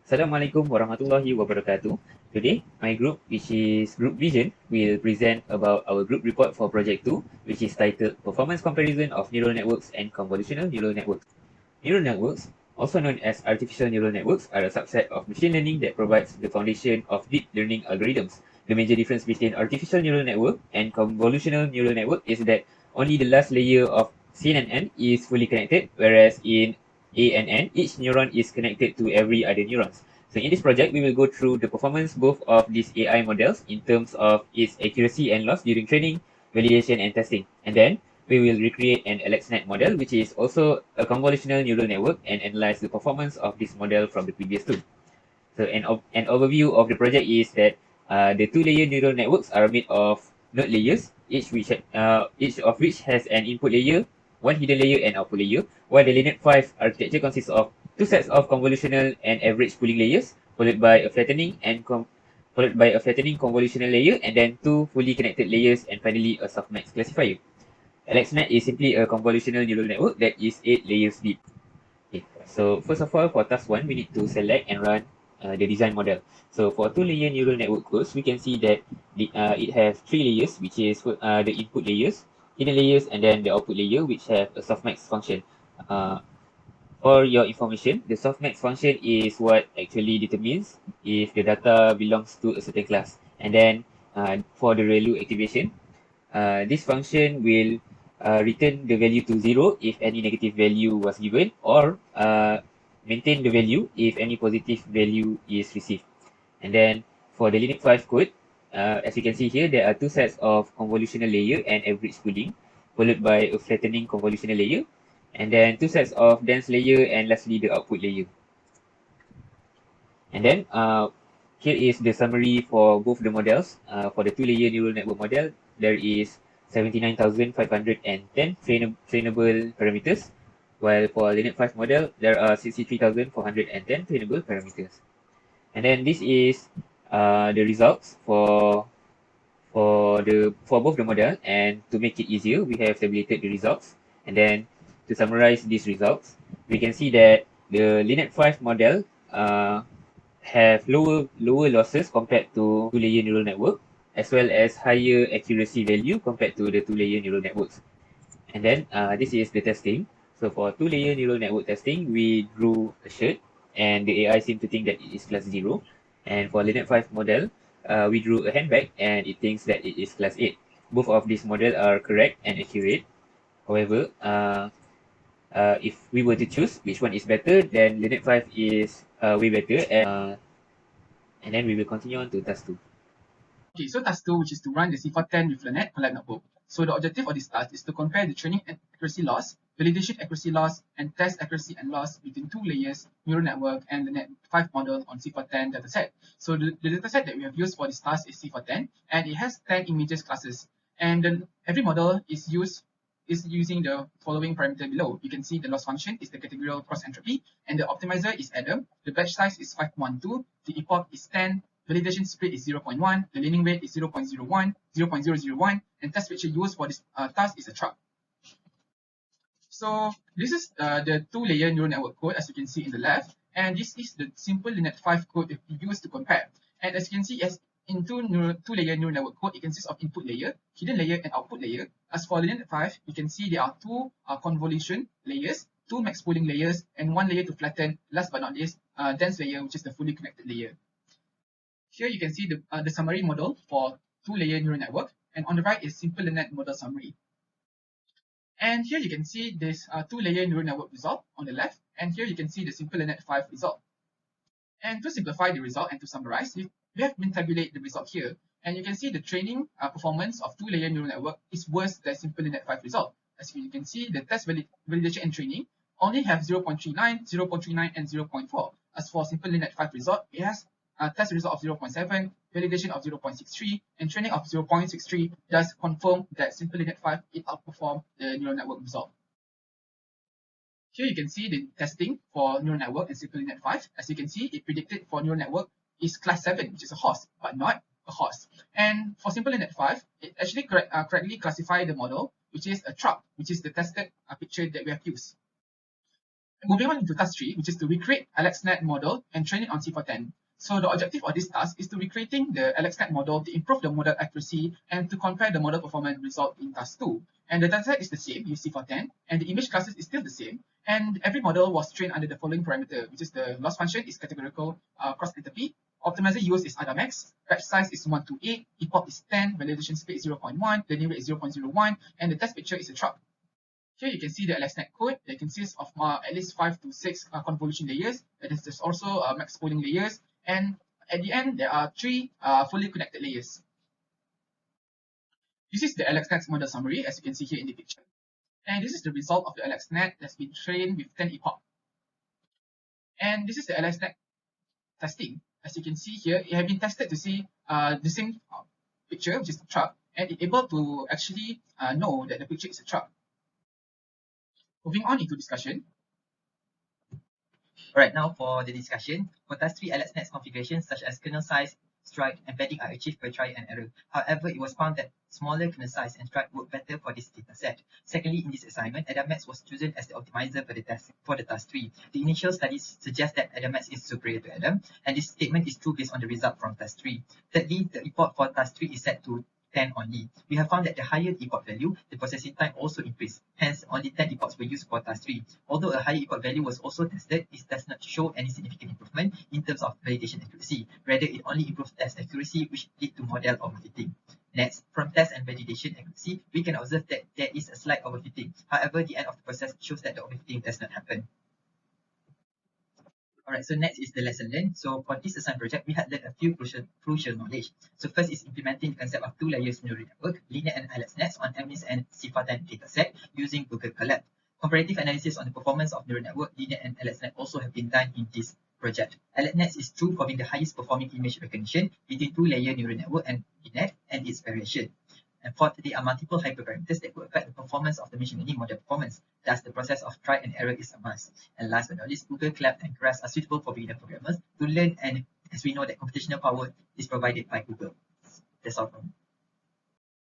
Assalamualaikum warahmatullahi wabarakatuh. Today, my group, which is Group Vision, will present about our group report for Project 2, which is titled Performance Comparison of Neural Networks and Convolutional Neural Networks. Neural networks, also known as artificial neural networks, are a subset of machine learning that provides the foundation of deep learning algorithms. The major difference between artificial neural network and convolutional neural network is that only the last layer of CNN is fully connected, whereas in ANN, each neuron is connected to every other neurons. So in this project, we will go through the performance both of these AI models in terms of its accuracy and loss during training, validation, and testing. And then we will recreate an ALEXNET model, which is also a convolutional neural network, and analyze the performance of this model from the previous two. So an overview of the project is that the two-layer neural networks are made of node layers, each of which has an input layer, one hidden layer, and output layer, while the LENET 5 architecture consists of two sets of convolutional and average pooling layers, followed by a flattening convolutional layer, and then two fully connected layers, and finally a softmax classifier. ALEXNET is simply a convolutional neural network that is 8 layers deep. Okay. So first of all, for task 1, we need to select and run the design model. So for two-layer neural network codes, we can see that it has 3 layers, which is the input layers, hidden layers, and then the output layer, which have a softmax function. Uh, for your information, the softmax function is what actually determines if the data belongs to a certain class. And then for the ReLU activation, this function will return the value to 0 if any negative value was given, or maintain the value if any positive value is received. And then for the LENET 5 code, as you can see here, there are two sets of convolutional layer and average pooling, followed by a flattening convolutional layer, and then two sets of dense layer, and lastly the output layer. And then here is the summary for both the models. For the two-layer neural network model, there is 79,510 trainable parameters, while for LENET 5 model, there are 63,410 trainable parameters. And then this is the results for both the model, and to make it easier, we have tabulated the results. And then to summarize these results, we can see that the LENET 5 model have lower losses compared to two-layer neural network, as well as higher accuracy value compared to the two-layer neural networks. And then this is the testing. So for two-layer neural network testing, we drew a shirt, and the AI seemed to think that it is class 0. And for LENET 5 model, we drew a handbag, and it thinks that it is class 8. Both of these models are correct and accurate. However, if we were to choose which one is better, then LENET 5 is way better, and then we will continue on to task 2. Okay, so task 2, which is to run the C410 with LENET COLAB notebook. So the objective of this task is to compare the training accuracy loss, validation accuracy loss, and test accuracy and loss between two layers, neural network, and the LENET 5 model on C410 dataset. So the dataset that we have used for this task is C410, and it has 10 images classes. And then every model is using the following parameter below. You can see the loss function is the categorical cross entropy, and the optimizer is Adam. The batch size is 512, the epoch is 10, validation split is 0.1, the learning rate is 0.01, 0.001, and test picture used for this task is a truck. So this is the two-layer neural network code, as you can see in the left, and this is the simple LENET 5 code that we use to compare. And as you can see, as in two-layer neural network code, it consists of input layer, hidden layer, and output layer. As for LENET 5, you can see there are two convolution layers, two max pooling layers, and one layer to flatten, last but not least, dense layer, which is the fully connected layer. Here you can see the summary model for two-layer neural network, and on the right is simple LENET model summary. And here you can see this two-layer neural network result on the left, and here you can see the simple LENET 5 result. And to simplify the result and to summarize, we have been tabulate the result here, and you can see the training performance of two-layer neural network is worse than simple LENET 5 result. As you can see, the test validation and training only have 0.39, 0.39, and 0.4. As for simple LENET 5 result, it has a test result of 0.7, validation of 0.63, and training of 0.63, thus confirm that simple LENET 5 it outperformed the neural network result. Here you can see the testing for neural network and simple LENET 5. As you can see, it predicted for neural network is class 7, which is a horse, but not a horse. And for simple LENET 5, it actually correctly classified the model, which is a truck, which is the tested picture that we have used. Moving on into task 3, which is to recreate ALEXNET model and train it on C410. So the objective of this task is to recreating the ALEXNET model to improve the model accuracy and to compare the model performance result in task 2. And the dataset is the same, use C410, and the image classes is still the same. And every model was trained under the following parameter, which is the loss function is categorical cross-entropy, optimizer use is ADAMAX, batch size is 1 to 8, epoch is 10, validation speed is 0.1, learning rate is 0.01, and the test picture is a truck. Here you can see the ALEXNET code that consists of at least 5 to 6 convolution layers. There's also max pooling layers, and at the end there are 3 fully connected layers. This is the ALEXNET model summary, as you can see here in the picture. And this is the result of the ALEXNET that's been trained with 10 epoch. And this is the ALEXNET testing. As you can see here, it has been tested to see the same picture, which is the truck, and it's able to actually know that the picture is a truck. Moving on into discussion. Alright, now for the discussion. For task 3, ALEXNET's configurations such as kernel size, strike, embedding are achieved per try and error. However, it was found that smaller kernel size and strike work better for this dataset. Secondly, in this assignment, ADAMAX was chosen as the optimizer for the task 3. The initial studies suggest that ADAMAX is superior to ADAM, and this statement is true based on the result from task 3. Thirdly, the epoch for task 3 is set to 10 only. We have found that the higher epoch value, the processing time also increased. Hence, only 10 epochs were used for task 3. Although a higher epoch value was also tested, it does not show any significant improvement in terms of validation accuracy. Rather, it only improves test accuracy, which lead to model overfitting. Next, from test and validation accuracy, we can observe that there is a slight overfitting. However, the end of the process shows that the overfitting does not happen. Alright, so next is the lesson learned. So for this assigned project, we had learned a few crucial knowledge. So first is implementing the concept of 2 layers neural network, LENET and ALEXNET on MNIST and C410 dataset using Google COLAB. Comparative analysis on the performance of neural network, LENET and ALEXNET also have been done in this project. ALEXNET is true for being the highest performing image recognition between 2-layer neural network and LENET and its variation. And fourth, there are multiple hyperparameters that could affect the performance of the machine learning model performance. Thus, the process of try and error is a must. And last but not least, Google COLAB and Keras are suitable for beginner programmers to learn, and as we know that computational power is provided by Google. That's all from me.